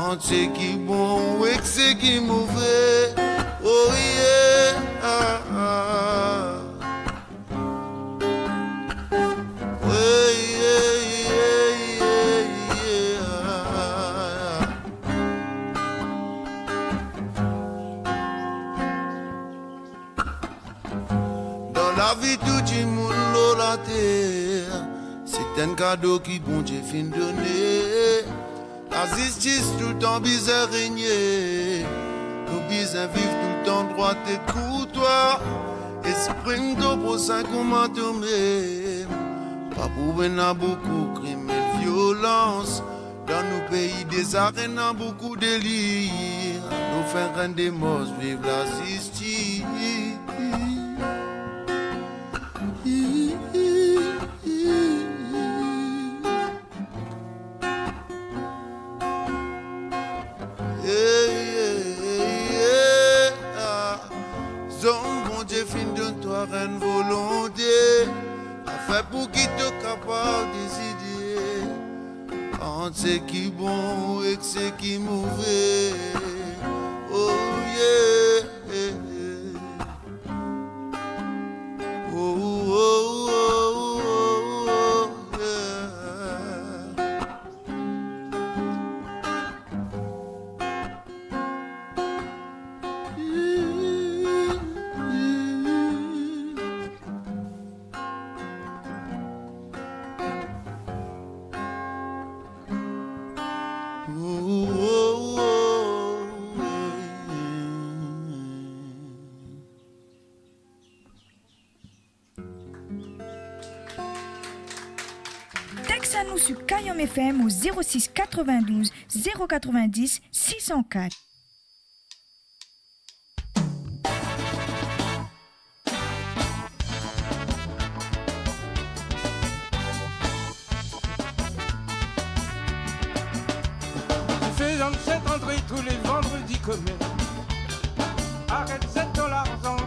entre ce qui est bon et ce qui est mauvais. Oh yeah, ah, ah. Oh yeah, yeah, yeah, yeah. Dans la vie tout le monde la terre, c'est un cadeau qui bon Dieu fin donner. La justice tout le temps bizarre régner. Nous bizarre vivre tout le temps droit et courtois. Esprit de pour ça qu'on m'a tombé. Pas pour venir beaucoup de crimes et de violence. Dans nos pays des arènes beaucoup de délire. Nous faisons des morts, vive la justice. Reine volonté, fait pour qui te capable décider entre ce qui est bon et ce qui est mauvais. Oh yeah, oh, oh, oh, oh, Texte à nous sur Kayom FM au 06 92 090 604. Faisons cette entrée tous les vendredis communs. Arrête $7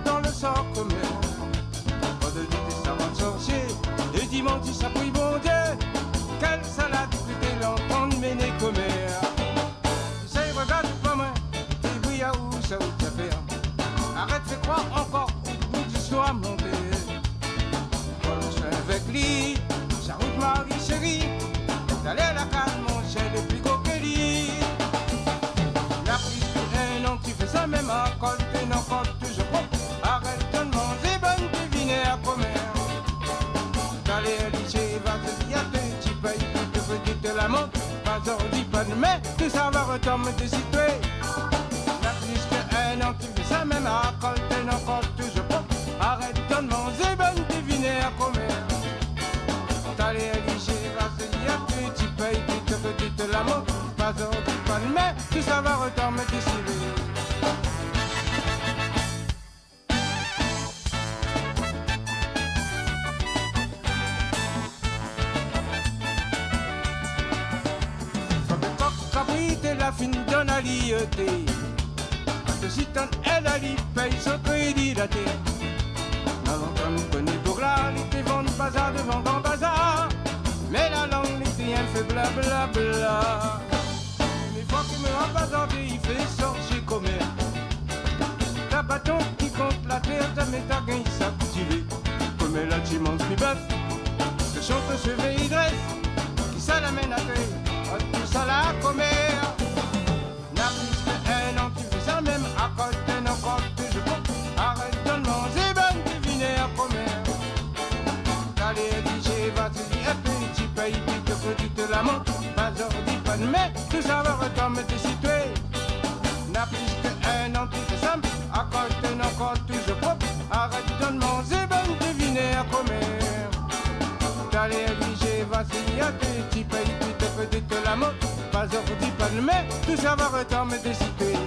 dans le sort commun. Pas de lutte et savants sorciers. Le dimanche ça prie bon Dieu. Quelle salade t'es l'entendre mener commère. Tu sais regarde pas moi. Et oui à où ça où t'as fait. Arrête fais croire encore où tu sois monté. Quand je suis avec lui, ça route Marie chérie. D'aller à la calme mon cher le plus coquerie. La plus que un an tu fais ça même à côté non quand toujours bon. Arrête de manger bonne deviner à commère. D'aller à lycée va te dire tu payes tu te fais de la montre. Pas aujourd'hui pas de mais tout ça va retomber de situer. La plus que un an tu fais ça même à côté non quand toujours bon. Arrête de manger bonne deviner à commère. D'aller à lycée va te dire tu payes tu te fais de la montre. Pas aujourd'hui pas de mais tout ça va retomber de situer. La fin donne à l'IET. Que si ton aide à l'IET paye son crédit daté. Alors quand nous connaît pour là, l'IT vend bazar devant ton bazar. Mais la langue, l'IT elle fait blablabla. Mais fois qu'il me rend bazar, il fait sortir comme elle. La bâton qui compte la terre, ta met ta gain, ça cultivé. Comme elle a tu manges plus bœuf. Le chante se veille dresse. Qui ça l'amène à terre. Tout ça la commère. N'a plus qu'un an, tu fais ça même à côté, non, quand je peux. Arrête de manger, bonne deviner à commère. Allez, DJ, va te dire, tu payes, puis te faut, tu te la montres. Pas aujourd'hui, pas de mais, tout ça va retomber te situer. N'a plus qu'un an, tu fais ça même à côté, non, quand je peux. Arrête de manger, bonne deviner à commère. Allez, DJ, va te dire, tu payes, puis te faut, tu te la montres. Pas aujourd'hui, pas de mais, tout ça va retomber de situer.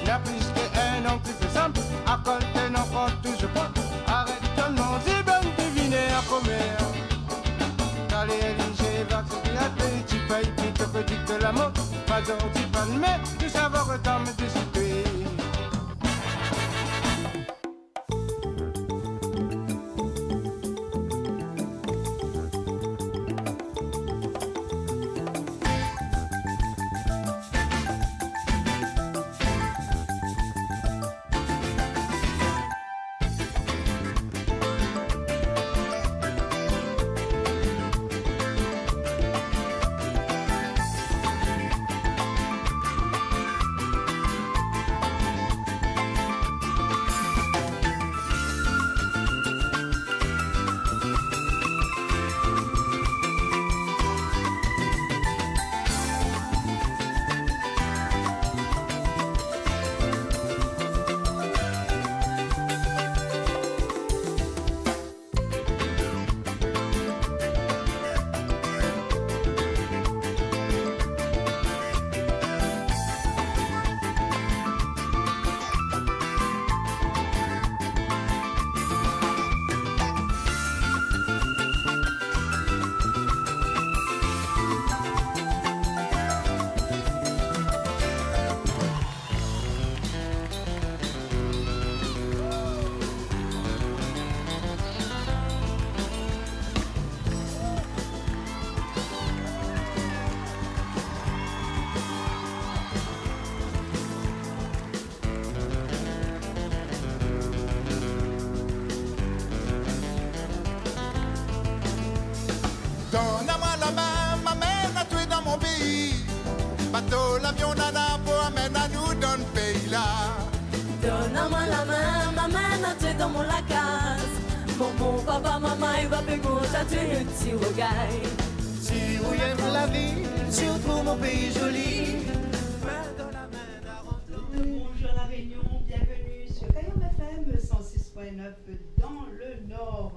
N'a plus qu'un an, tu fais simple, à côté, non, pas toujours pas. Arrête de manger, bonne deviner à commère. Allez, Elige, va te dire, tu payes, puis te petit de la montre. Pas aujourd'hui, pas de mais, tout ça va retomber de situer. dans mon la case. Mon papa, maman, il va pergunter un petit regard. Si vous aimez la vie, surtout mon pays joli. Bonjour la Réunion, bienvenue sur Cayenne FM 106.9 dans le Nord.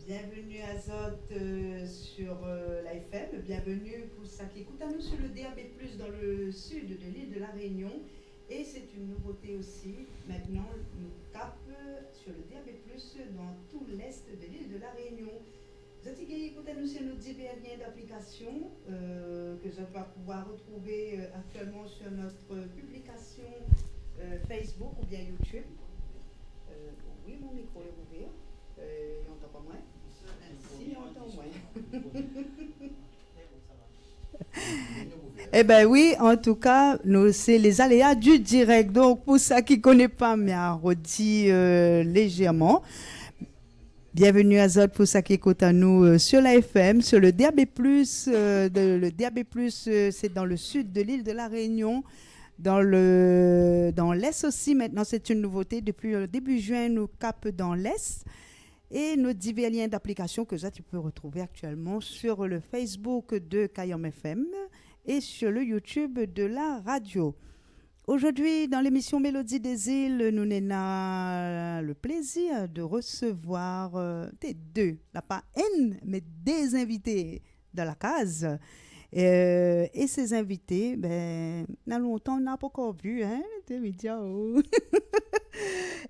Bienvenue à Zot sur la FM, bienvenue pour ça qui écoute à nous sur le DAB+, dans le sud de l'île de la Réunion. Et c'est une nouveauté aussi, maintenant nous cap sur le DAB+, dans tout l'est de l'île de la Réunion. Zot qui écoute à nous sur nos divers liens d'application que Zot va pouvoir retrouver actuellement sur notre publication Facebook ou bien YouTube. Oui, mon micro est ouvert. On entend pas moins. Si, on entend moins. Eh bien oui, en tout cas, c'est les aléas du direct. Donc, pour ça qui ne connaît pas, mais à redit légèrement. Bienvenue à Zot pour ça qui écoute à nous sur la FM, sur le DAB+. Le DAB+, c'est dans le sud de l'île de la Réunion. Dans l'Est aussi, maintenant, c'est une nouveauté. Depuis le début juin, nous capons dans l'Est. Et nos divers liens d'application que ça, tu peux retrouver actuellement sur le Facebook de Cayenne FM et sur le YouTube de la radio. Aujourd'hui, dans l'émission Mélodie des îles, nous avons le plaisir de recevoir pas mais des invités dans la case. Et ces invités, dans longtemps, on n'a pas encore vu, hein, des médias.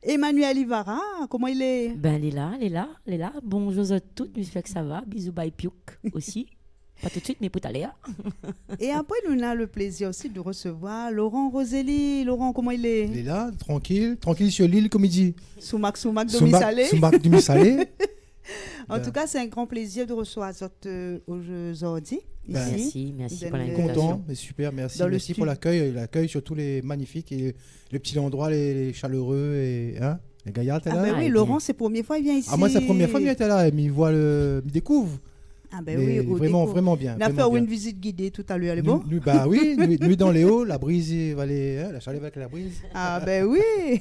Emmanuel Ivara, comment il est? Il est là. Bonjour à toutes, j'espère que ça va. Bisous, bye, piouk aussi. Pas tout de suite, mais pour aller. Et après, nous avons le plaisir aussi de recevoir Laurent Rosélie. Laurent, comment il est? Il est là, tranquille sur l'île, comme il dit. Soumac, demi-salé. Soumac, demi-salé. En tout cas, c'est un grand plaisir de recevoir aujourd'hui. Merci pour l'invitation. Content, mais super, merci pour l'accueil surtout les magnifiques et les petits endroits, les chaleureux et les gaillards. Oui, Laurent, c'est la première fois qu'il vient ici. Moi, c'est la première fois qu'il était là, mais il découvre. Oui, vraiment bien. On a fait une visite guidée tout à l'heure, elle est bon? Nous dans les hauts, la brise va aller, la chaleur avec la brise. Oui.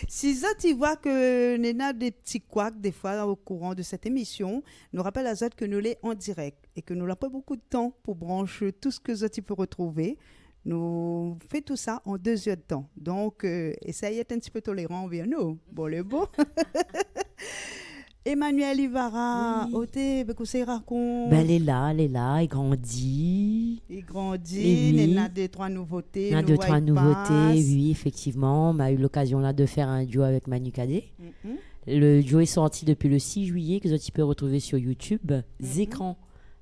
Si ça, tu vois que nous avons des petits couacs des fois au courant de cette émission, nous rappelle à Zot que nous l'est en direct et que nous n'avons pas beaucoup de temps pour brancher tout ce que Zot peut retrouver. Nous faisons tout ça en 2 heures de temps. Donc, essayez d'être un petit peu tolérant envers nous. Bon, le bon. Emmanuel Ivara, Oté, Bekousé raconte. Elle est là, il grandit. Il y a 2-3 nouveautés. Il y a 2-3 nouveautés, oui, effectivement. On a eu l'occasion là de faire un duo avec Manu Cadet. Le duo est sorti depuis le 6 juillet, que tu peux retrouver sur YouTube. Zécran,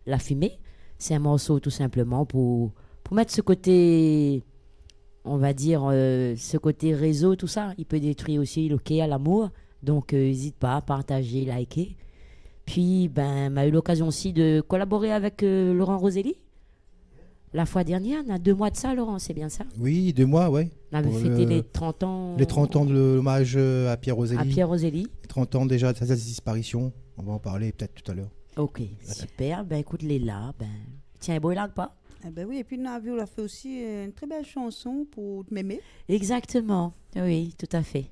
La Fumée. C'est un morceau tout simplement pour mettre ce côté, on va dire, ce côté réseau, tout ça. Il peut détruire aussi le quai à l'amour. Donc, n'hésite pas à partager, liker. Puis, m'a eu l'occasion aussi de collaborer avec Laurent Rosélie. La fois dernière, on a 2 mois de ça, Laurent, c'est bien ça? Oui, 2 mois, oui. On avait fêté les 30 ans. Les 30 ans de l'hommage à Pierre Rosélie. 30 ans déjà de sa disparition. On va en parler peut-être tout à l'heure. Ok, super. Écoute, les là, tiens, beau là pas? Oui, et puis on a fait aussi une très belle chanson pour m'aimer. Exactement, oui, tout à fait.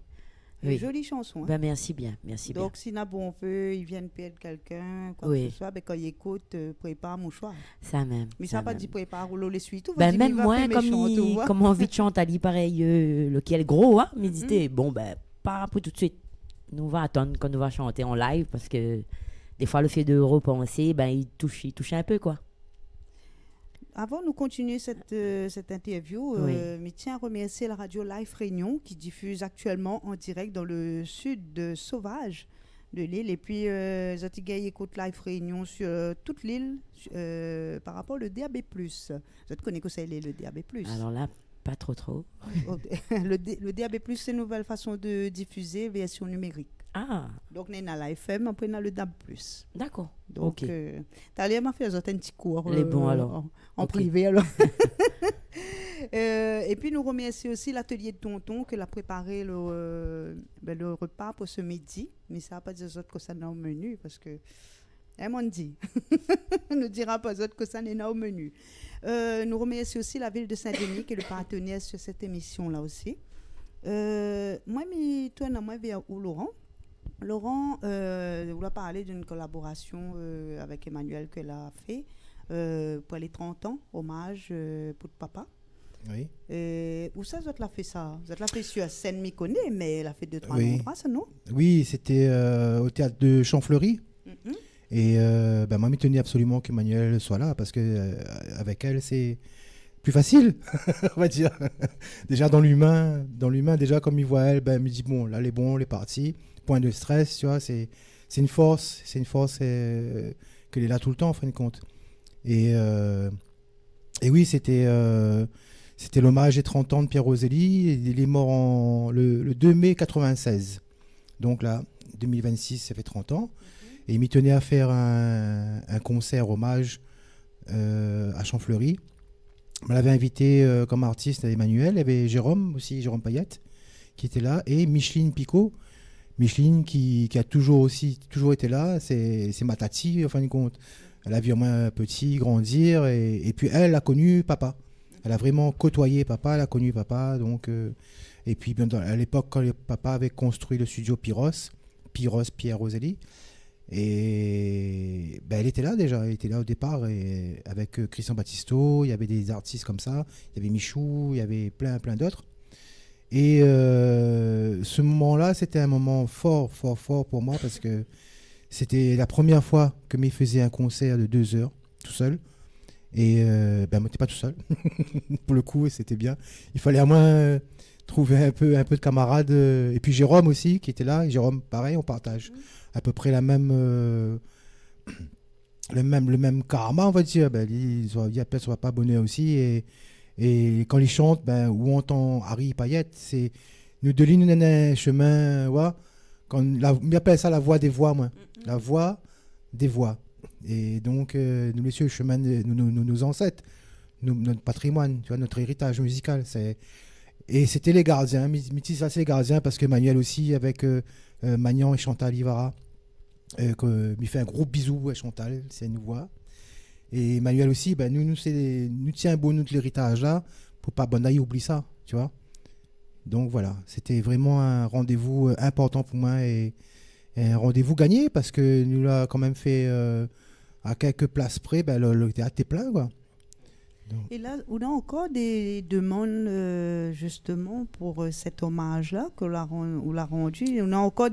Une jolie chanson. Merci bien. Donc, si on peut, ils viennent perdre quelqu'un, quoi que ce soit, quand ils écoutent, prépare mon choix. Ça même. Mais ça n'a pas dit prépare ou les suites. Même moi, comme envie de chanter, pareil, lequel gros, mais dit, pas pour tout de suite. Nous va attendre quand nous va chanter en live parce que des fois, le fait de repenser, il touche un peu, quoi. Avant de continuer cette interview, je tiens à remercier la radio Live Réunion qui diffuse actuellement en direct dans le sud de Sauvage de l'île. Et puis, Zotigay écoute Live Réunion sur toute l'île par rapport au DAB+. Vous connaissez que c'est le DAB+. Alors là, pas trop. le DAB+, c'est une nouvelle façon de diffuser version numérique. Donc, on a la FM, après on a le DAB+. D'accord. Donc, tu as l'air de faire un petit cours en privé. Alors. Et puis, nous remercions aussi l'atelier de Tonton qui a préparé le repas pour ce midi. Mais ça ne va pas dire que ça n'est au menu parce que, on dit, on ne dira pas que ça n'est au menu. Nous remercions aussi la ville de Saint-Denis qui est le partenaire sur cette émission-là aussi. Moi, moi, vers Laurent. Laurent, vous a parlé d'une collaboration avec Emmanuel qu'elle a fait pour les 30 ans, hommage pour papa. Oui. Où ça, vous avez fait ça? Vous avez fait sur scène, m'y connaît, mais elle a fait 2-3 endroits, ça, non? Oui, c'était au théâtre de Champfleury. Et moi, je tenais absolument qu'Emmanuel soit là parce que avec elle, c'est plus facile, on va dire. Déjà dans l'humain, déjà comme il voit elle, il me dit bon, là, elle est bon, elle est partie. Point de stress, tu vois, c'est une force qu'elle est là tout le temps, en fin de compte. Et oui, c'était l'hommage des 30 ans de Pierre Roselli. Il est mort le 2 mai 96. Donc là, 2026, ça fait 30 ans. Et il m'y tenait à faire un concert hommage à Champfleury. On l'avait invité comme artiste à Emmanuel. Il y avait Jérôme Payette, qui était là, et Micheline Picot. Micheline qui a toujours été là, c'est ma tati, en fin de compte. Elle a vu moi petit grandir et puis elle a connu papa. Elle a vraiment côtoyé papa, elle a connu papa. Donc, et puis à l'époque, quand le papa avait construit le studio Pyros Pierre Roselli, et elle était là déjà, elle était là au départ et avec Christian Battisto, il y avait des artistes comme ça, il y avait Michou, il y avait plein d'autres. Et ce moment-là, c'était un moment fort pour moi parce que c'était la première fois que je faisais un concert de 2 heures tout seul. Et moi, j'étais pas tout seul. Pour le coup, c'était bien. Il fallait à moins trouver un peu de camarades. Et puis Jérôme aussi, qui était là. Et Jérôme, pareil, on partage à peu près le même karma, on va dire. Il ne soit pas abonné aussi. Et quand ils chantent, où on entend Harry Payette, c'est nous deux lignes un chemin, ouais, on appelle ça la voix des voix, moi. La voix des voix. Et donc, nous laissons le chemin de nos ancêtres, notre patrimoine, tu vois, notre héritage musical. Et c'était les gardiens, ça c'est les gardiens, parce que Manuel aussi, avec Magnan et Chantal Ivara, il fait un gros bisou à Chantal, si elle nous voit. Et Manuel aussi, nous tient beau nous de l'héritage là, pour pas oublie ça, tu vois. Donc voilà, c'était vraiment un rendez-vous important pour moi et un rendez-vous gagné parce que nous l'a quand même fait à quelques places près, le théâtre est plein, quoi. Donc. Et là, on a encore des demandes justement pour cet hommage-là qu'on l'a rendu. On a encore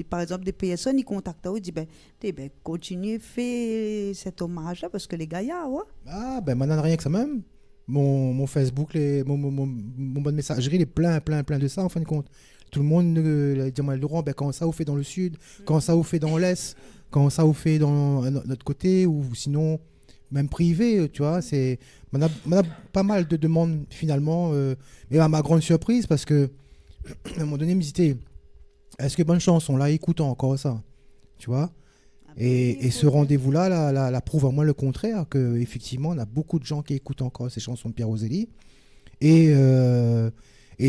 par exemple des personnes qui contactent et disent continuez, faites cet hommage-là parce que les gars, ouais. Ah, maintenant, rien que ça même. Mon Facebook, mon bonne messagerie, il est plein de ça en fin de compte. Tout le monde dit Laurent, quand ça vous fait dans le sud, quand ça vous fait dans l'est, quand ça vous fait dans notre côté, ou sinon même privé, tu vois. On a pas mal de demandes finalement, mais à ma grande surprise, parce que à un moment donné, me disait, est-ce que Bonne Chanson là écoute encore ça, tu vois. Et ce rendez-vous-là la prouve à moi le contraire, qu'effectivement, on a beaucoup de gens qui écoutent encore ces chansons de Pierre Roselli. Et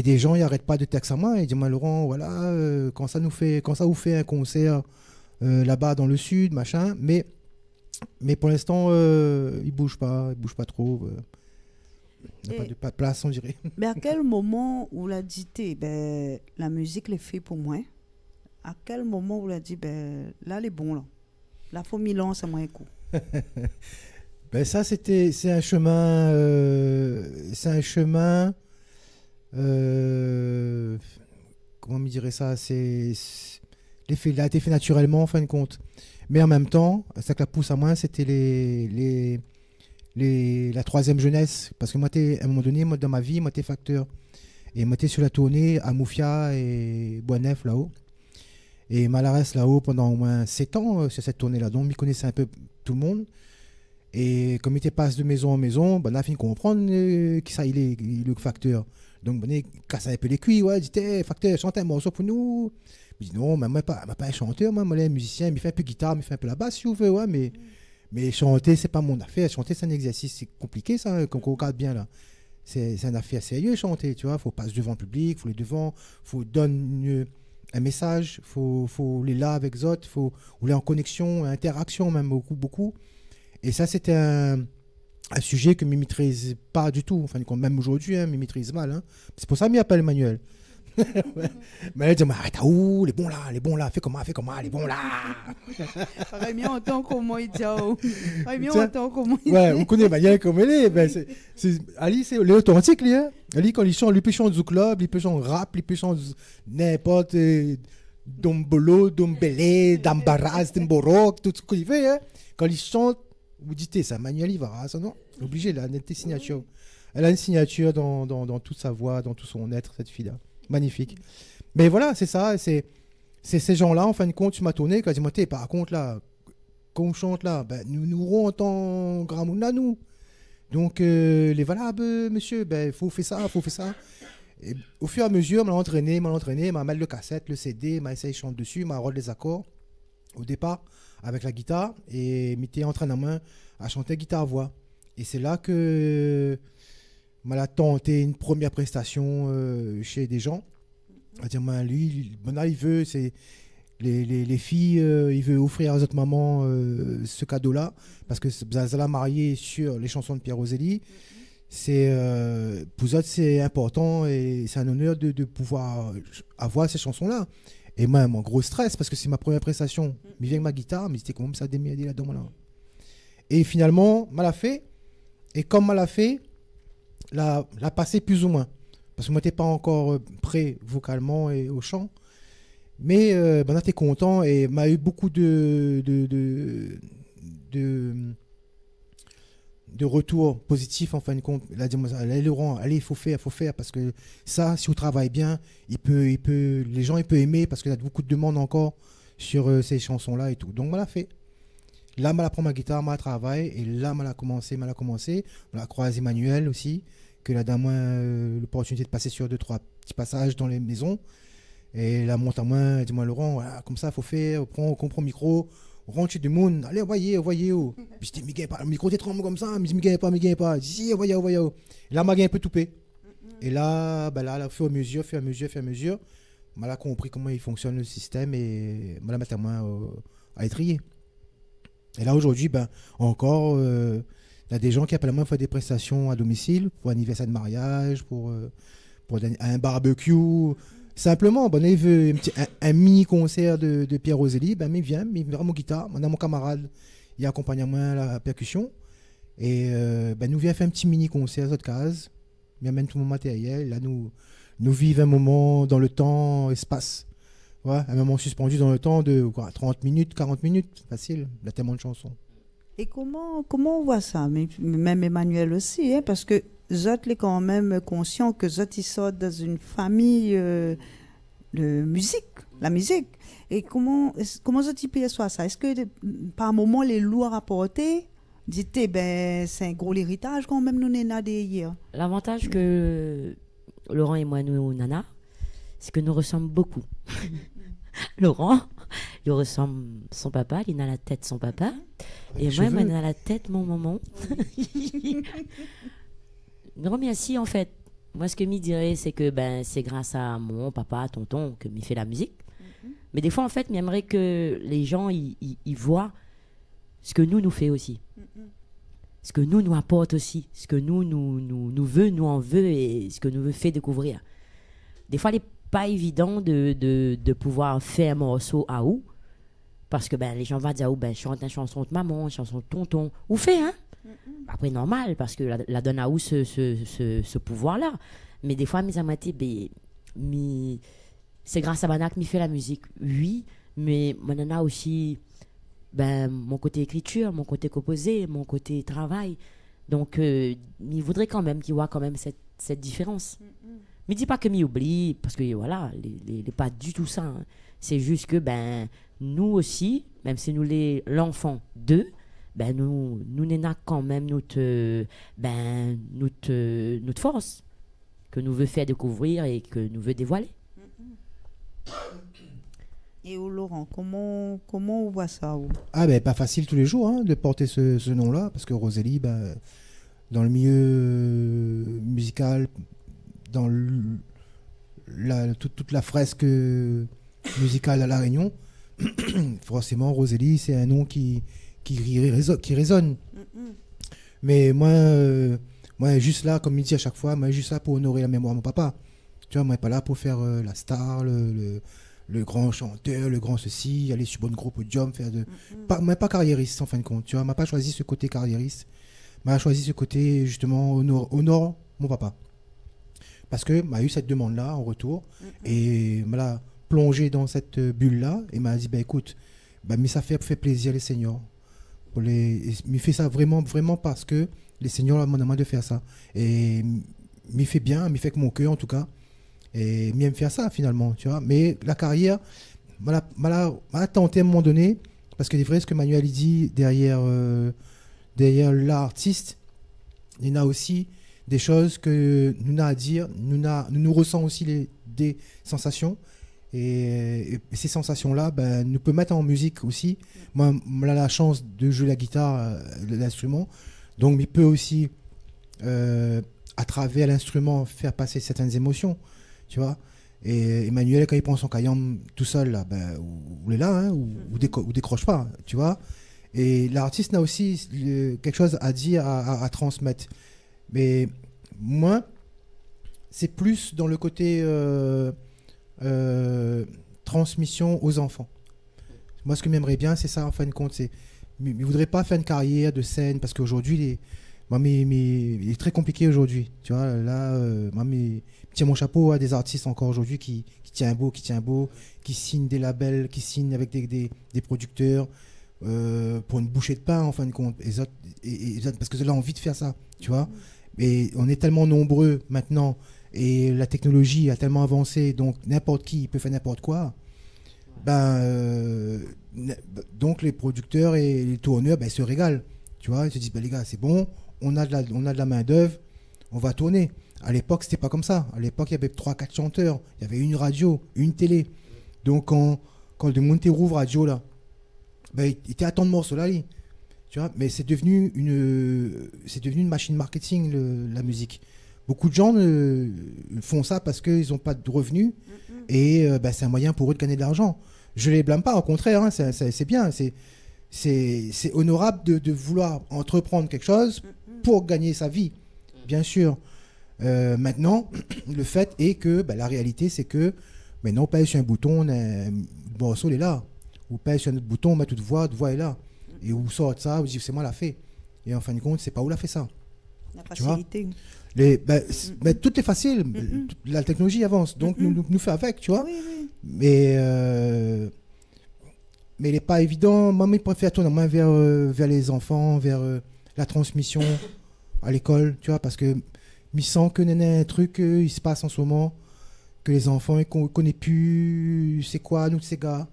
des gens, ils n'arrêtent pas de texter à moi. Ils disent, Laurent, voilà, quand ça vous fait un concert là-bas dans le sud, machin. Mais pour l'instant, ils ne bougent pas trop. Il n'y a pas de place, on dirait. Mais à quel moment vous l'a dit, la musique, les fait pour moi? À quel moment vous l'a dit, là, les bons, là? La faut Milan, c'est moins cool. Ça, c'est un chemin. Comment me dirait ça? Il a été fait naturellement, en fin de compte. Mais en même temps, ça que la pousse à moi, c'était la troisième jeunesse. Parce que moi, à un moment donné, dans ma vie, moi, j'étais facteur. Et moi, j'étais sur la tournée à Moufia et Boisnef, là-haut. Et Malarès là-haut pendant au moins 7 ans sur cette tournée-là. Donc, je connaissais un peu tout le monde. Et comme il était passe de maison en maison, on a fini de comprendre qui ça, il est le facteur. Donc, on a cassé un peu les cuits. Ouais, il dit, facteur, chante un morceau pour nous. Je dis, non, mais moi, pas un chanteur. Moi, je suis un musicien. Il fait un peu de guitare, il fait un peu la basse, si vous voulez. Ouais, mais chanter, c'est pas mon affaire. Chanter, c'est un exercice. C'est compliqué, ça, quand on regarde bien, là. C'est un affaire sérieux, chanter, tu vois. Il faut passer devant le public, il faut aller devant, il faut donner un message, faut les là avec les autres, faut aller en connexion, interaction même beaucoup. Et ça, c'était un sujet que je ne maîtrise pas du tout. Enfin, même aujourd'hui, je maîtrise mal. Hein. C'est pour ça que je m'appelle Emmanuel. Mais elle dit, mais arrête, où les bons là, fais comment, les bons là. Rémi entend comment il dit. Rémi entend comment il dit. Ouais, vous connaissez Emmanuel comme elle est. Ali, c'est l'authentique, lui. Hein. Ali, quand il chante, il peut chanter du club, il peut chanter rap, il peut chanter n'importe Dombolo, Dombele, Dambaraz, Dimborok, tout ce qu'il fait. Hein. Quand il chante, vous dites, ça, Emmanuel, il va, ça non. Obligé, elle a une signature. Elle a une signature dans toute sa voix, dans tout son être, cette fille-là. Magnifique. Mais voilà, c'est ça. C'est ces gens-là, en fin de compte, tu m'as tourné, quand tu m'as dit, par contre, là, quand on chante là, ben, nous aurons en tant Gramouna, nous. Donc, les valables, monsieur, ben, faut faire ça. Et au fur et à mesure, m'a entraîné, m'a mis le cassette, le CD, m'a essayé de chanter dessus, m'a rôle les accords au départ avec la guitare et m'était en train de main à chanter guitare-voix. Et c'est là que m'a tenté une première prestation chez des gens. À dire, lui, il veut, c'est les filles, il veut offrir à votre maman ce cadeau-là parce que Zazala marié sur les chansons de Pierre Roselli. C'est pour eux c'est important et c'est un honneur de pouvoir avoir ces chansons-là. Et moi, mon gros stress parce que c'est ma première prestation. Je viens avec ma guitare, mais c'était comment ça démerdé là-dedans là. Et finalement, mal a fait. Et comme mal a fait, l'a passé plus ou moins. Parce que moi, je n'étais pas encore prêt vocalement et au chant. Mais ben, j'étais content et m'a eu beaucoup de retours positifs en fin de compte. Il a dit, allez Laurent, allez, il faut faire, parce que ça, si vous travaillez bien, les gens ils peuvent aimer parce qu'il y a beaucoup de demandes encore sur ces chansons-là et tout. Donc, m'a fait. Là, m'a pris ma guitare, m'a travaillé et là, m'a commencé. M'a croisé Emmanuel aussi, que là, d'un moins l'opportunité de passer sur 2-3 petits passages dans les maisons. Et là, monte à moi, dis-moi Laurent, voilà, comme ça, il faut faire, on comprend le micro. On rentre chez du monde, allez, voyez. Puis je dis, mais pas, le micro t'es tremble comme ça, mais je dis, mais pas. Je dis, si, voyez. Et là, m'a un peu toupé. Et là, ben là, au fur et à mesure, m'a compris comment il fonctionne le système et m'a mettre à moi à étrier. Et là, aujourd'hui, ben, encore, il y a des gens qui appellent à moi faire des prestations à domicile, pour anniversaire de mariage, pour un barbecue. Simplement, ben, il veut un mini-concert de Pierre Roselli, ben, il vient mon guitare, mon camarade, il accompagne à moi la percussion. Et ben, nous vient faire un petit mini-concert à cette case, il amène tout mon matériel. Là, nous vivons un moment dans le temps, espace. Ouais, un moment suspendu dans le temps de 30 minutes, 40 minutes, facile, il y a tellement de chansons. Et comment on voit ça? Même Emmanuel aussi, hein, parce que Zot est quand même conscient que Zot il sort dans une famille de musique, la musique. Et comment Zot il peut soit ça? Est-ce que par moment les lois rapportées, dites ben c'est un gros héritage quand même nous n'en des hier. L'avantage que Laurent et moi nous nana, c'est que nous ressemblons beaucoup. Laurent, il ressemble son papa, il a la tête son papa, et moi, il a la tête mon maman. Non, mais si, en fait, moi, ce que je dirais, c'est que ben, c'est grâce à mon papa, tonton, que je fais la musique. Mais des fois, en fait, j'aimerais que les gens ils voient ce que nous fait aussi. Ce que nous apporte aussi. Ce que nous en veut et ce que nous veut faire découvrir. Des fois, il n'est pas évident de pouvoir faire un morceau à ou. Parce que ben, les gens vont dire, ben, chante une chanson de maman, une chanson de tonton. Ou fait, hein? Après, normal, parce que la donne à ou ce pouvoir-là. Mais des fois, mes amis, c'est grâce à Manak que je fais la musique. Oui, mais mon nana aussi, ben, mon côté écriture, mon côté composé, mon côté travail. Donc, il voudrait quand même qu'il voit quand même cette différence. Mais dis pas que m'y oublie, parce que voilà, les pas du tout ça. Hein. C'est juste que ben nous aussi, même si nous l'enfant d'eux, ben nous n'avons quand même notre force que nous veut faire découvrir et que nous veut dévoiler. Et Laurent, comment on voit ça? Ah ben pas facile tous les jours hein, de porter ce nom-là, parce que Roselli, ben, dans le milieu musical, dans toute la fresque musicale à La Réunion, forcément Roselli c'est un nom qui résonne. Mais moi, juste là, comme il dit à chaque fois, moi, juste là pour honorer la mémoire de mon papa. Tu vois, moi, pas là pour faire la star, le grand chanteur, le grand ceci, aller sur un gros podium, faire de. Moi, pas carriériste, en fin de compte. Tu vois, m'a pas choisi ce côté carriériste. M'a choisi ce côté, justement, honore mon papa. Parce que m'a eu cette demande-là en retour et m'a plongé dans cette bulle-là et m'a dit, écoute, mais ça fait plaisir les seniors. Il fait ça vraiment, vraiment parce que les seniors m'ont demandé de faire ça. Et m'y fait bien, m'y fait que mon cœur en tout cas. Et m'y aime faire ça finalement, tu vois. Mais la carrière, m'a tenté à un moment donné, parce que c'est vrai ce que Manuel il dit, derrière l'artiste, il y a aussi des choses que nous avons à dire, nous ressentons aussi des sensations. Et ces sensations-là, nous pouvons mettre en musique aussi. Moi, j'ai la chance de jouer la guitare, l'instrument. Donc, il peut aussi, à travers l'instrument, faire passer certaines émotions. Tu vois. Et Emmanuel, quand il prend son caillon tout seul, là, ou il est là, hein, ou décroche pas. Tu vois. Et l'artiste a aussi quelque chose à dire, à transmettre. Mais moi, c'est plus dans le côté transmission aux enfants. Moi, ce que j'aimerais bien, c'est ça, en fin de compte. Il ne voudrait pas faire une carrière de scène, parce qu'aujourd'hui, il est très compliqué aujourd'hui. Tu vois, là, je tiens mon chapeau à des artistes encore aujourd'hui qui tiennent beau, qui signent des labels, qui signent avec des producteurs pour une bouchée de pain, en fin de compte. Parce que là, on a envie de faire ça, tu vois. Et on est tellement nombreux maintenant, et la technologie a tellement avancé, donc n'importe qui peut faire n'importe quoi. Donc les producteurs et les tourneurs se régalent. Tu vois, ils se disent les gars, c'est bon, on a de la main d'œuvre, on va tourner. À l'époque, c'était pas comme ça. À l'époque, il y avait 3-4 chanteurs, il y avait une radio, une télé. Donc quand le monde rouvre radio là, il était à tant de morceaux là. Tu vois, mais c'est devenu une machine marketing, la musique. Beaucoup de gens font ça parce qu'ils n'ont pas de revenus et c'est un moyen pour eux de gagner de l'argent. Je ne les blâme pas, au contraire, hein, c'est bien. C'est honorable de vouloir entreprendre quelque chose pour gagner sa vie, bien sûr. Maintenant, le fait est que la réalité, c'est que maintenant, on pèse sur un bouton, le morceau est là. Ou pèse sur un autre bouton, on met toute voix est là. Et où sort ça, vous dites c'est moi l'a fait. Et en fin de compte, c'est pas où l'a fait ça. La facilité. Tout est facile. La technologie avance. Donc, nous fait avec, tu vois. Oui, oui. Mais il n'est pas évident. Moi, je préfère tourner moins vers les enfants, vers la transmission à l'école, tu vois, parce que je sens que un truc il se passe en ce moment, que les enfants, ils ne connaissent plus c'est quoi, nous, ces gars.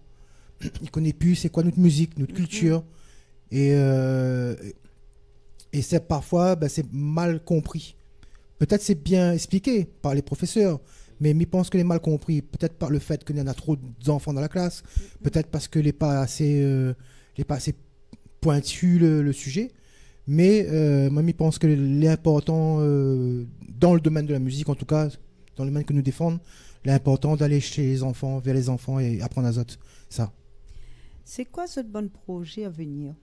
Ils ne connaissent plus c'est quoi notre musique, notre culture. Et c'est parfois, c'est mal compris. Peut-être c'est bien expliqué par les professeurs, mais je pense que c'est mal compris. Peut-être par le fait qu'il y en a trop d'enfants dans la classe, peut-être parce que n'est pas assez pointu le sujet. Mais moi, je pense que l'important, dans le domaine de la musique, en tout cas, dans le domaine que nous défendons, l'important d'aller chez les enfants, vers les enfants et apprendre à autres. Ça. C'est quoi ce bon projet à venir?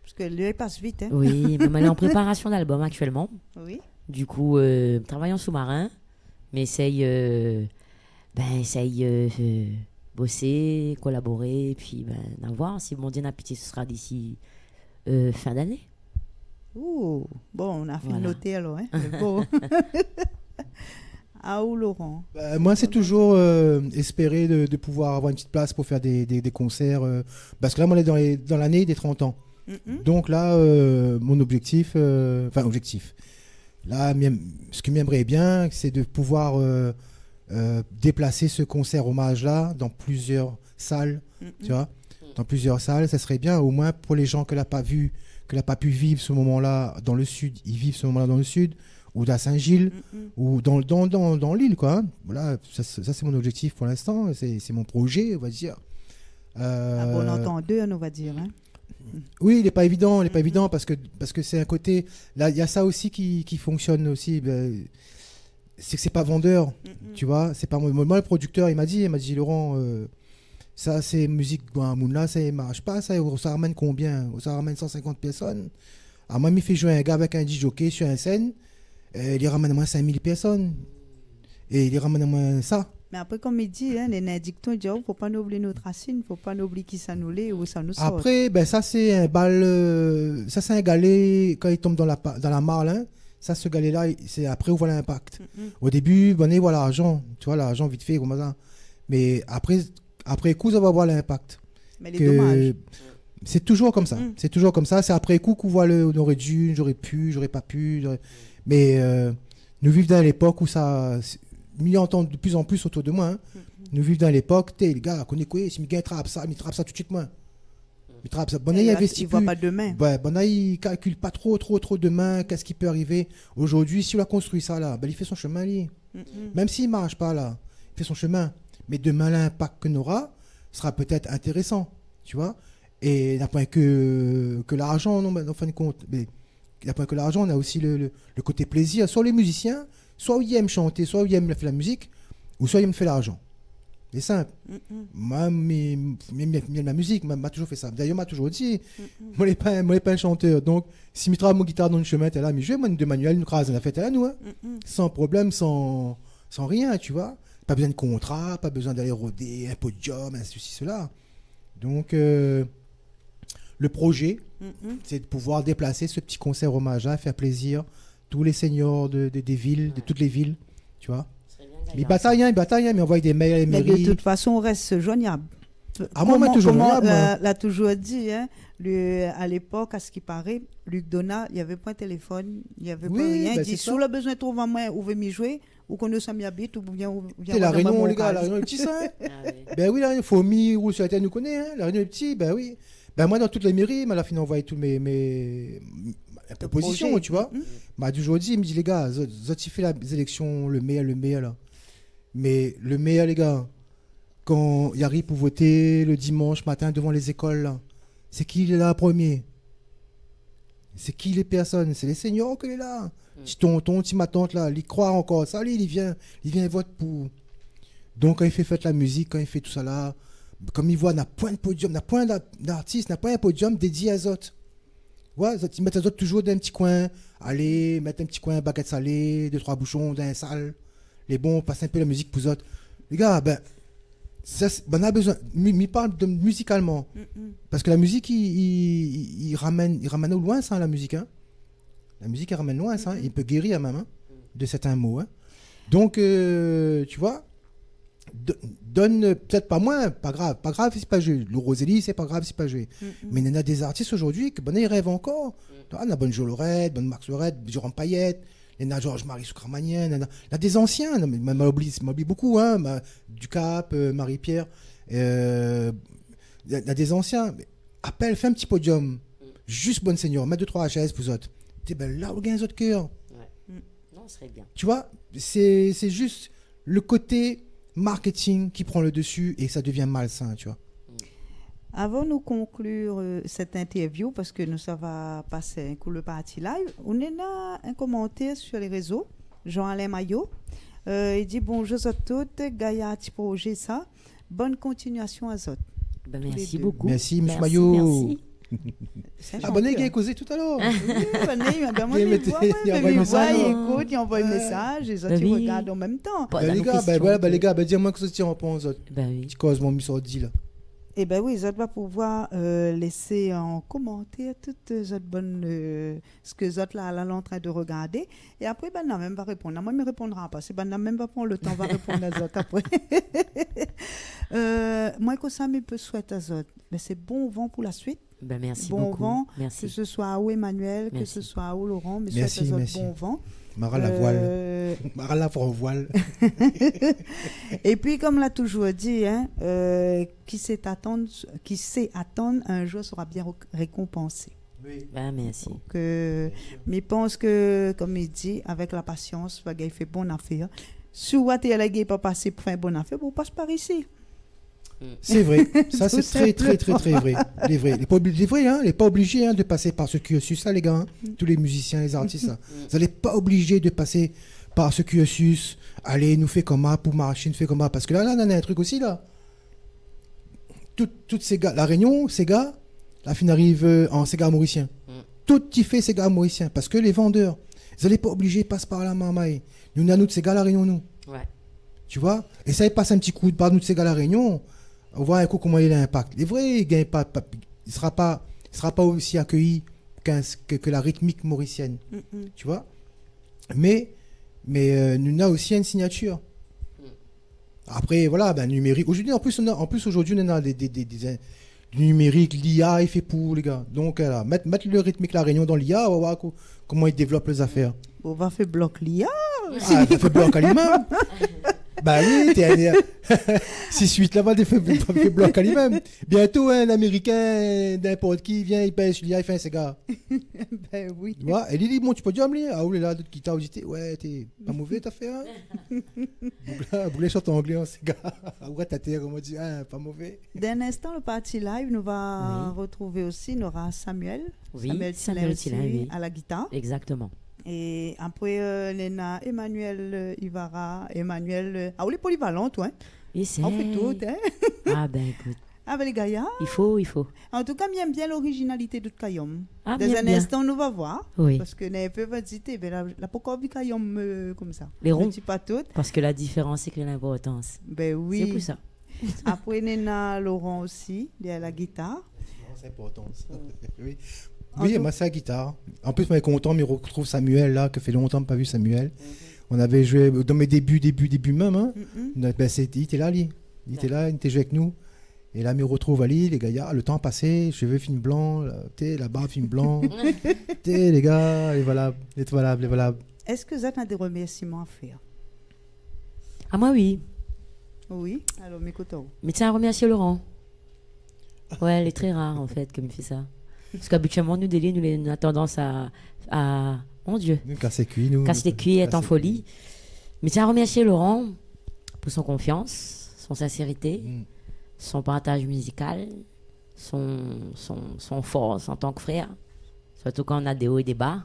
Parce que le passe vite. Hein? Oui, elle est en préparation d'album actuellement. Oui. Du coup, travaillant sous-marin, mais essaye bosser, collaborer, et puis voir si mon Dieu n'a pitié, ce sera d'ici fin d'année. Ouh, bon, on a fait noter alors. Hein? Bon. Ah, où Laurent? Moi, c'est toujours espérer de pouvoir avoir une petite place pour faire des concerts. Parce que là, moi, on est dans l'année des 30 ans. Donc là, mon objectif, là, ce que j'aimerais bien, c'est de pouvoir déplacer ce concert hommage-là dans plusieurs salles. Tu vois, dans plusieurs salles, ça serait bien, au moins pour les gens que l'ont pas vu, que l'ont pas pu vivre ce moment-là dans le sud, ils vivent ce moment-là dans le sud, ou à Saint-Gilles, ou dans l'île, quoi. Voilà, ça c'est mon objectif pour l'instant, c'est mon projet, on va dire. À bon entendeur, on va dire. Hein. Oui, il n'est pas évident, parce que c'est un côté. Là, il y a ça aussi qui fonctionne aussi. C'est que c'est pas vendeur, tu vois. C'est pas moi le producteur, il m'a dit Laurent, ça c'est musique Mounla, ça ne marche pas, ça ramène combien? Ça ramène 150 personnes. À moi, il fait jouer un gars avec un DJ sur une scène, il ramène à moi 5000 personnes. Et il ramène à moi ça. Mais après, comme il dit, hein, les dictons disent, il ne faut pas nous oublier notre racine, il ne faut pas nous oublier qui ça nous l'est ou ça nous sort. Après, ben, ça, c'est un bal. Ça, c'est un galet, quand il tombe dans la marle, hein, ça, ce galet-là, c'est après où voit l'impact. Au début, bon, il voit l'argent, tu vois, l'argent vite fait, comme ça. Mais après coup, ça va voir l'impact. Mais les dommages. C'est toujours comme ça. C'est toujours comme ça. C'est après coup qu'on voit on aurait dû, j'aurais pu, j'aurais pas pu. Mais nous vivons dans l'époque où ça. M'y entend de plus en plus autour de moi. Hein. Nous vivons dans l'époque, les gars, connais quoi, si il trappe ça tout de suite, moi. Il trappe ça. Bon, il investit. Il voit pas demain. Ouais, bon, il calcule pas trop demain, qu'est-ce qui peut arriver. Aujourd'hui, si on a construit ça là, ben, il fait son chemin, lui. Même s'il marche pas là, il fait son chemin. Mais demain, l'impact qu'on aura sera peut-être intéressant, tu vois. Et d'un point que l'argent, non, en fin de compte, mais d'un point que l'argent, on a aussi le côté plaisir. Soit les musiciens, soit ils aiment chanter, soit ils aiment faire la musique, ou soit ils aiment faire l'argent. C'est simple. Moi, la musique, m'a toujours fait ça. D'ailleurs, m'a toujours dit, moi, je n'ai pas un chanteur. Donc, si je travaille mon guitare dans le chemin, tu es là, mais je vais, moi, de manuel, nous crase la fête à nous, hein. Sans problème, sans rien, tu vois. Pas besoin de contrat, pas besoin d'aller rôder un podium, ceci, cela. Donc, le projet, c'est de pouvoir déplacer ce petit concert hommage-là, faire plaisir tous les seniors des villes, de toutes les villes, tu vois. Ils bataillent, mais on voit des mails et mais mairies. de toute façon, on reste joignable. Moi, toujours joignable. L'a toujours dit, hein, à l'époque, à ce qui paraît, Luc Donat, il n'y avait pas de téléphone, il n'y avait pas rien. Il dit, si on a besoin de trouver un moyen, où veut m'y jouer, ou qu'on nous sommes habite, ou bien c'est la Réunion, les gars, la Réunion est petit, ça. Ben oui, la Réunion, Fomi, ou sur la terre, nous connaît, hein. La Réunion est petit, ben oui. Ben moi, dans toutes les mairies, à la fin, on voit toutes mes propositions, tu vois. M'a toujours dit, il me dit, les gars, tu fais les élections, le meilleur, là. Mais le meilleur, les gars, quand il arrive pour voter le dimanche matin devant les écoles, là, c'est qui il est là premier? C'est qui les personnes? C'est les seniors qui sont là. Petit tonton, petit ma tante, là, il croit encore. Ça, il vient, il vote pour. Donc, quand il fait la musique, quand il fait tout ça là, comme il voit, n'a point de podium, n'a point d'artiste, n'a pas un podium dédié à Zot. Ouais, ils mettent Zot toujours dans un petit coin. Allez, mettre un petit coin, baguette salée, 2-3 bouchons dans un salle. Les bons, passer un peu la musique pour Zot. Les gars, ben, on a besoin. Il parle de musicalement. Parce que la musique, il ramène au loin, ça, la musique. Hein. La musique, elle ramène loin, ça. Il peut guérir même, hein, de certains mots. Hein. Donc, tu vois, donne peut-être pas moins, pas grave si c'est pas joué. Le Rosélie, c'est pas grave si c'est pas joué. Mais il y en a des artistes aujourd'hui qui, ils rêvent encore. On a Bonne Jo Lorette, Bonne Marc Lorette, Jérôme Payette. Il y en a Georges-Marie Soukramanian, il y a des anciens, m'oublie beaucoup, hein, Ducap, Marie-Pierre, il y a des anciens. Appelle, fais un petit podium, juste Bonne Seigneur, mets 2-3 chaises pour autres. Ben là, on gagne les autres cœurs. Non, ce serait bien. Tu vois, c'est juste le côté marketing qui prend le dessus et ça devient malsain, tu vois. Avant de conclure cette interview, parce que nous, ça va passer un coup le parti live, on a un commentaire sur les réseaux, Jean-Alain Maillot. Il dit bonjour à toutes, Gaïa, petit projet, ça. Bonne continuation à Zot. Ben, merci beaucoup. Merci, M. Maillot. Merci. Abonnez, il a causé tout à l'heure. Il envoie un message, les autres regardent en même temps. Les gars, dis-moi que ça se tient en pont, Zot. Tu causes mon mis-sordi là. Eh bien oui, Zot va pouvoir laisser en commentaire toutes Zot bonnes, ce que Zot là en train de regarder. Et après, ben non, même va répondre. Moi, il ne me répondra pas. C'est ben non, même pas prendre le temps, va répondre à Zot après. Moi, que ça me peut souhaiter à Zot, mais c'est bon vent pour la suite. Ben merci bon beaucoup. Vent, merci. Que ce soit à Emmanuel, que ce soit à Laurent, mais merci, souhaite à merci. bon vent. Mara la voile. Mara la voile. Et puis, comme l'a toujours dit, hein, qui sait attendre un jour sera bien récompensé. Oui. Ben, merci. Donc, mais je pense que, comme il dit, avec la patience, il fait bonne affaire. Si vous n'avez pas passé pour faire une bonne affaire, vous passez par ici. C'est vrai, ça c'est très vrai. Les vrais, hein, les pas obligés hein, de passer par ce cursus là, les gars. Hein. Tous les musiciens, les artistes, là. Vous n'allez pas obligés de passer par ce cursus. Allez, nous fait comment pour marcher, nous fait comment. Parce que là, on a un truc aussi là. Toutes ces gars, la Réunion, ces gars, la fin arrive en ces gars mauriciens. tout qui fait ces gars mauriciens. Parce que les vendeurs, vous n'allez pas obligés de passer par la mamaï. Nous, à nous, de ces gars la Réunion, nous. Ouais. Tu vois? Et ça, il passe un petit coup par nous, de ces gars la Réunion. On voit un coup comment il a un impact. Les vrais, il ne sera pas aussi accueilli que la rythmique mauricienne. Tu vois? Mais nous avons aussi une signature. Après, voilà, numérique. Aujourd'hui, en plus, aujourd'hui, on a des numérique, l'IA, il fait pour, les gars. Donc, mettre le rythmique la Réunion dans l'IA, on va voir comment ils développent les affaires. On va faire bloc l'IA. Ah, il fait bloc à lui-même. Bah oui, t'es 6-8 là-bas, il fait bloc à lui-même. Bientôt, un Américain, n'importe qui, vient, il pèse l'IA, il fait un cigare. Ben oui. Tu vois? Et il dit, bon, tu peux dire, ah, où est là, d'autres qui t'a audité. Ouais, t'es pas mauvais, t'as fait, hein? Bougler chante en anglais en cigare. Ouais, t'as été, comment dire, pas mauvais. D'un instant, le parti live, nous va retrouver aussi, nous aura Samuel. Oui, Samuel Tillin, oui. à la guitare. Exactement. Et après, Lena, Emmanuel Ivara, Emmanuel. Ah, on est polyvalent, toi. Et c'est. On fait tout, hein? Ah, ben écoute. Ah, ben les gars. Il faut. En tout cas, j'aime bien l'originalité de Kayom. Ah, dans un bien. instant, nous va voir. Oui. Parce que nous peuvent hésiter. Mais là, pourquoi vu Kayom comme ça? Les ronds. Je ne dis pas tout. Parce que la différence, c'est que l'importance. Ben oui. C'est pour ça. Après, Nena Laurent aussi, il est à la guitare. C'est important. Oui. Oui, moi, c'est la guitare. En plus, moi, je suis content, mais je retrouve Samuel, là, que fait longtemps que je n'ai pas vu Samuel. On avait joué dans mes débuts même. Hein. Il était là, lui. Il était là, il était joué avec nous. Et là, je me retrouve à Lille, les gars, le temps passé, cheveux film blanc, la barbe film blanc. Les gars, les valables. Est-ce que vous avez des remerciements à faire? Ah, moi, oui. Oui, alors, m'écoutons. Mais tiens, remercier Laurent. Ouais, elle est très rare, en fait, comme il fait ça. Parce qu'habituellement, nous, délire, nous avons tendance à... Mon Dieu. Nous, casser les cuits, Casser les cuits, être en folie. Mais tiens, remercier Laurent pour son confiance, son sincérité, son partage musical, son force en tant que frère. Surtout quand on a des hauts et des bas.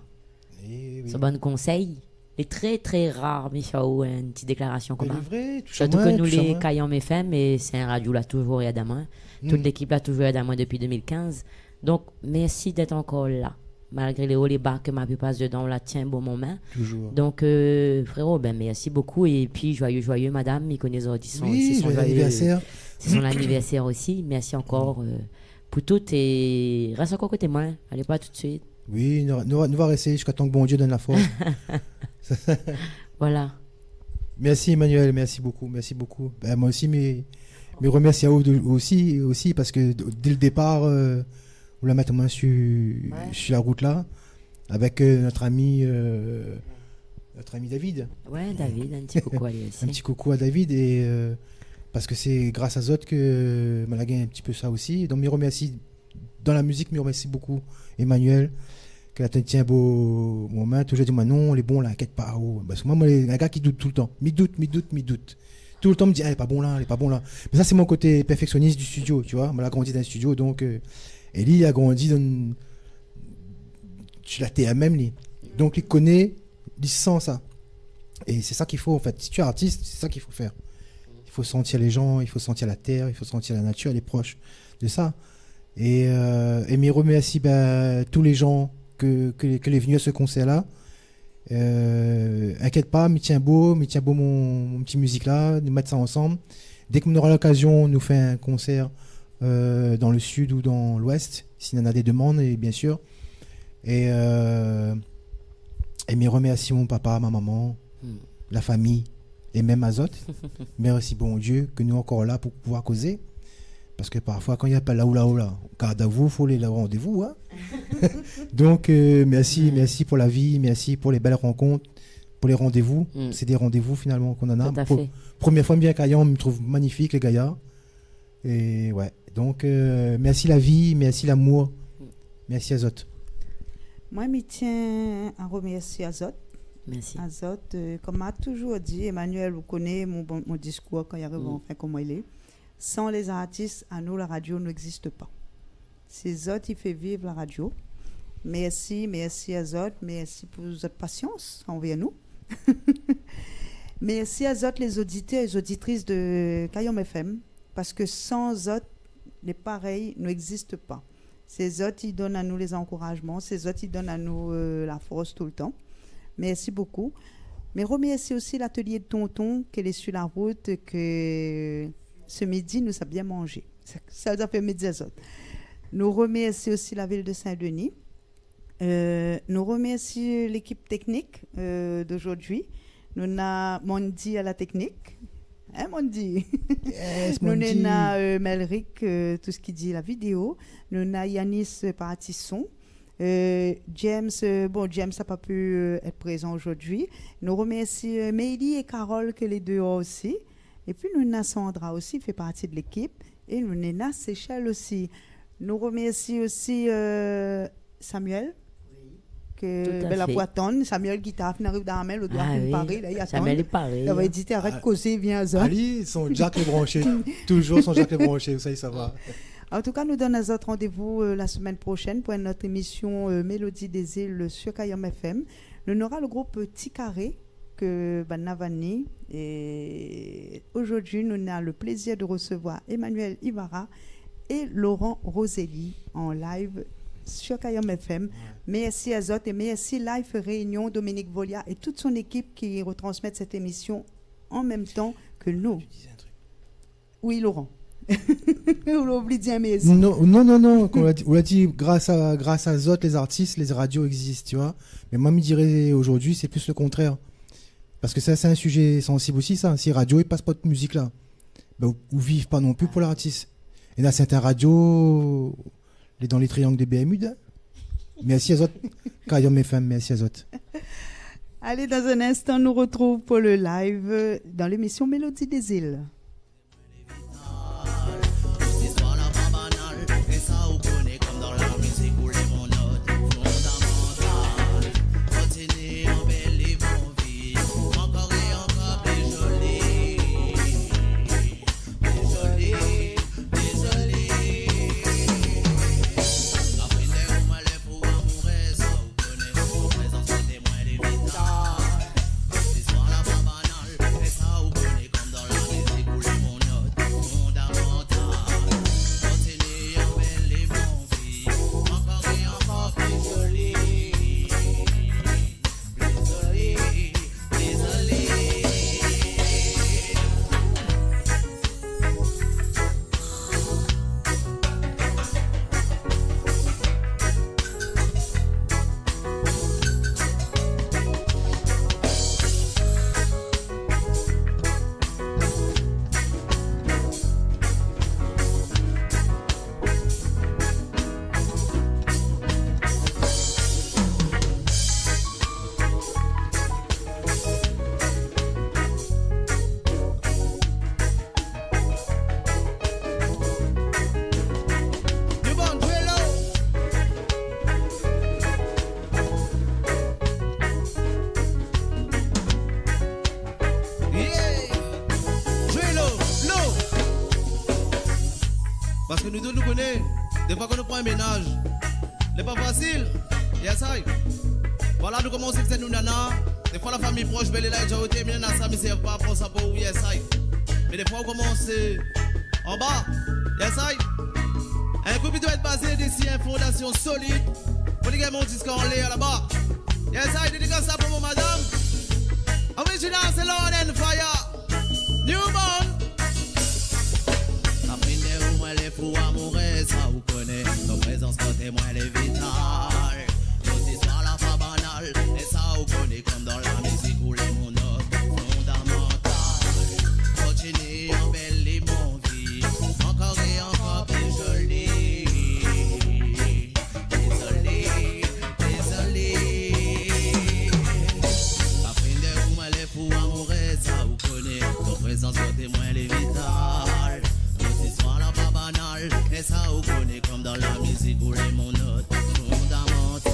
Son bon conseil. Les très, très rares, Michel, une petite déclaration comme ça. Surtout que nous, les Kayom FM, mais c'est un radio là, toujours et à main. Toute l'équipe là, toujours et à main depuis 2015. Donc, merci d'être encore là. Malgré les hauts et les bas que ma vie passe dedans, on la tient bon moment. Toujours. Donc, frérot, merci beaucoup. Et puis, joyeux, madame. Il connaît son anniversaire. C'est son anniversaire aussi. Merci encore pour tout. Et reste encore côté moi. Allez pas tout de suite. Oui, nous va rester jusqu'à temps que bon Dieu donne la force. Voilà. Merci Emmanuel, merci beaucoup. Moi aussi, mes remercie à vous aussi parce que dès le départ, vous la mettez moi sur la route là, avec notre ami David. Ouais, David, un petit coucou à lui aussi. Un petit coucou à David, et parce que c'est grâce à Zot que m'a gagné un petit peu ça aussi. Donc, je remercie dans la musique, je remercie beaucoup Emmanuel, qui a tenu un beau moment. Toujours dit, moi non, les bons là, inquiète pas. Parce que moi, un gars qui doute tout le temps. Mi doute. Tout le temps, me dit, elle est pas bon là. Mais ça, c'est mon côté perfectionniste du studio, tu vois. Moi, j'ai grandi dans un studio, donc. Et lui, il a grandi dans. Tu l'as TMM, lui. Donc, il connaît, il sent ça. Et c'est ça qu'il faut, en fait. Si tu es artiste, c'est ça qu'il faut faire. Il faut sentir les gens, il faut sentir la terre, il faut sentir la nature, elle est proche de ça. Et me remercie tous les gens que les venus à ce concert-là. Inquiète pas, me tiens beau mon petit musique là, nous mettre ça ensemble. Dès qu'on aura l'occasion, nous fait un concert dans le sud ou dans l'ouest, s'il y en a des demandes, et bien sûr. Et me remercie mon papa, ma maman, la famille et même Azot. Merci bon Dieu que nous encore là pour pouvoir causer. Parce que parfois, quand il n'y a pas là, garde à vous, il faut les rendez-vous. Hein. Donc, merci pour la vie, merci pour les belles rencontres, pour les rendez-vous. C'est des rendez-vous finalement qu'on en a. Première fois, bien Kayan, on me trouve magnifique, les gaillards. Et ouais, donc, merci la vie, merci l'amour, merci Azot. Moi, je tiens à remercier Azot. Merci. Azot, comme m'a toujours dit, Emmanuel, vous connaissez mon discours quand il arrive enfin comment il est. Sans les artistes, à nous, la radio n'existe pas. C'est Zot qui fait vivre la radio. Merci à Zot, merci pour votre patience envers nous. Merci à Zot, les auditeurs et les auditrices de Kayom FM, parce que sans Zot, les pareils n'existent pas. Ces autres, ils donnent à nous les encouragements. Ces autres, ils donnent à nous la force tout le temps. Merci beaucoup. Mais remercie aussi l'atelier de tonton qui est sur la route, que ce midi, nous avons bien mangé. Ça nous a fait midi aux autres. Nous remercions aussi la ville de Saint-Denis. Nous remercions l'équipe technique d'aujourd'hui. Nous avons Mondi à la technique. Hein, Mondi? Yes, Nous Mondi. avons Melric, tout ce qui dit la vidéo. Nous avons Yanis Paratisson. James, James n'a pas pu être présent aujourd'hui. Nous remercions Meili et Carole, que les deux ont aussi. Et puis nous avons Sandra aussi, fait partie de l'équipe. Et nous avons Séchelle aussi. Nous remercions aussi Samuel. Que Tout à la fait. poitonne, Samuel qui t'a arrive dans la main, le doigt Ah oui. Paris, là, il attend. Samuel est pareil. Il avait dit arrête de causer, viens ça. Ali, son jack est branché. Toujours son jack est branché, ça va. En tout cas, nous donnons notre rendez-vous la semaine prochaine pour notre émission Mélodie des îles sur Kayam FM. Nous aurons le groupe Petit Carré que Navani. Et aujourd'hui, nous avons le plaisir de recevoir Emmanuel Ivara et Laurent Roselli en live sur Kayam FM. Merci à Zot et merci Live Réunion, Dominique Volia et toute son équipe qui retransmettent cette émission en même temps que nous. Oui, Laurent. On l'oublie de dire merci. Non. On l'a dit, grâce à Zot, les artistes, les radios existent, tu vois. Mais moi, je dirais aujourd'hui, c'est plus le contraire. Parce que ça, c'est un sujet sensible aussi, ça. Si radio, ils passent pas de musique là, ou vivent pas non plus pour l'artiste. Et là, certaines radios, dans les triangles des BMU. Merci à Zot. Kayam FM, merci à Zot. Allez, dans un instant, nous retrouvons pour le live dans l'émission Mélodie des îles. Parce que nous deux nous connaissons. Des fois qu'on nous prend un ménage, c'est pas facile. Yes, I. Voilà, nous commençons avec nous nana. Des fois la famille proche, belle est là, j'ai été, mais nana, ça me sert pas pour ça pour yes, I. Mais des fois on commence en bas. Yes, I. Un groupe doit être basé d'ici, une fondation solide. Pour les gars, mon disque en l'air là-bas. Yes, I. Dédicace ça pour mon madame. Original, c'est Lord and Fire. Newborn. Les fous amoureux, ça vous connaît. Nos présences côté moi, elle est vitale. Nos histoires, la pas banale. Et ça vous connaît comme dans la musique où les monotes fondamentales. Continue en belle et mon vie. Encore et encore plus jolie. Désolé, désolé. Après de moi, les fous amoureux, ça vous connaît. Nos présences côté moi, elle est vitale. Et ça vous connaît comme dans la musique où les monotes fondamentales.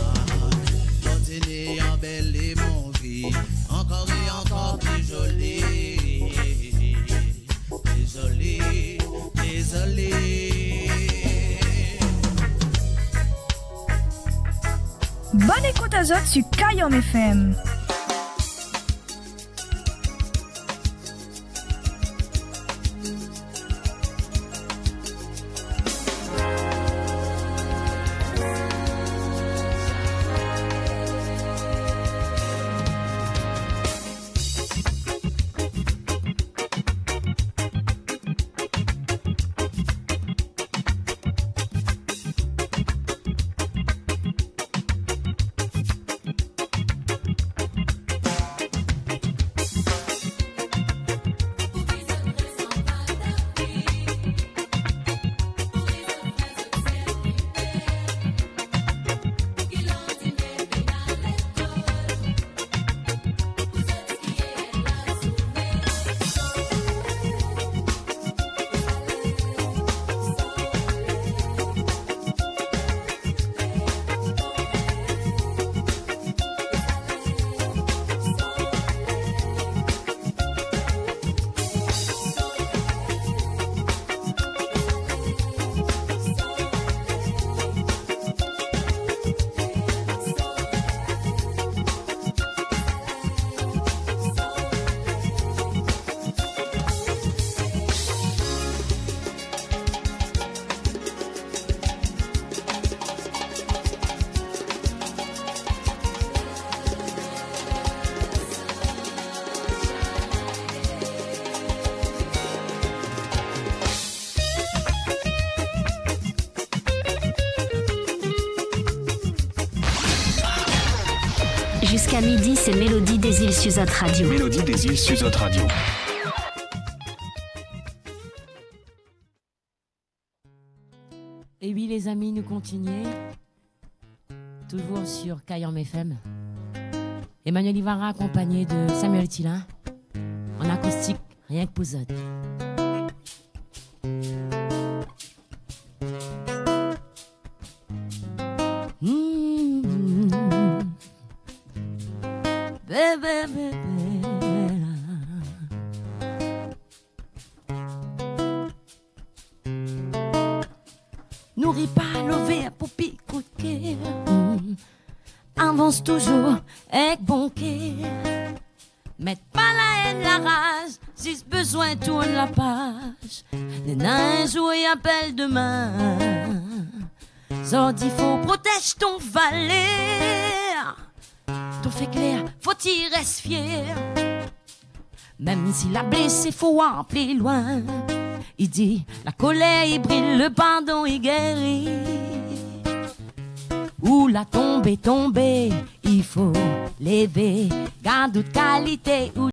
Continue en belle et mon vie. Encore et encore plus jolie. Désolé, désolé. Bonne écoute à Zot sur Kayam FM. Jusqu'à midi, c'est Mélodie des îles Suzot Radio. Mélodie des îles Suzot Radio. Et oui, les amis, nous continuons. Toujours sur Kayam FM. Emmanuel Ivara accompagné de Samuel Tillin. En acoustique, rien que pour Zod. Nourris pas levé pour picoter. Avance toujours avec bon cœur. Mette pas la haine, la rage. Si ce besoin, tourne la page. Les nains jouent et appellent demain. Zodi, faut protège ton valet. Ton fait clair, faut y rester fier. Même si la blessée, faut appeler loin. Il dit, la colère, il brille, le pardon, il guérit. Où la tombe est tombée, il faut lever. Garde de qualité.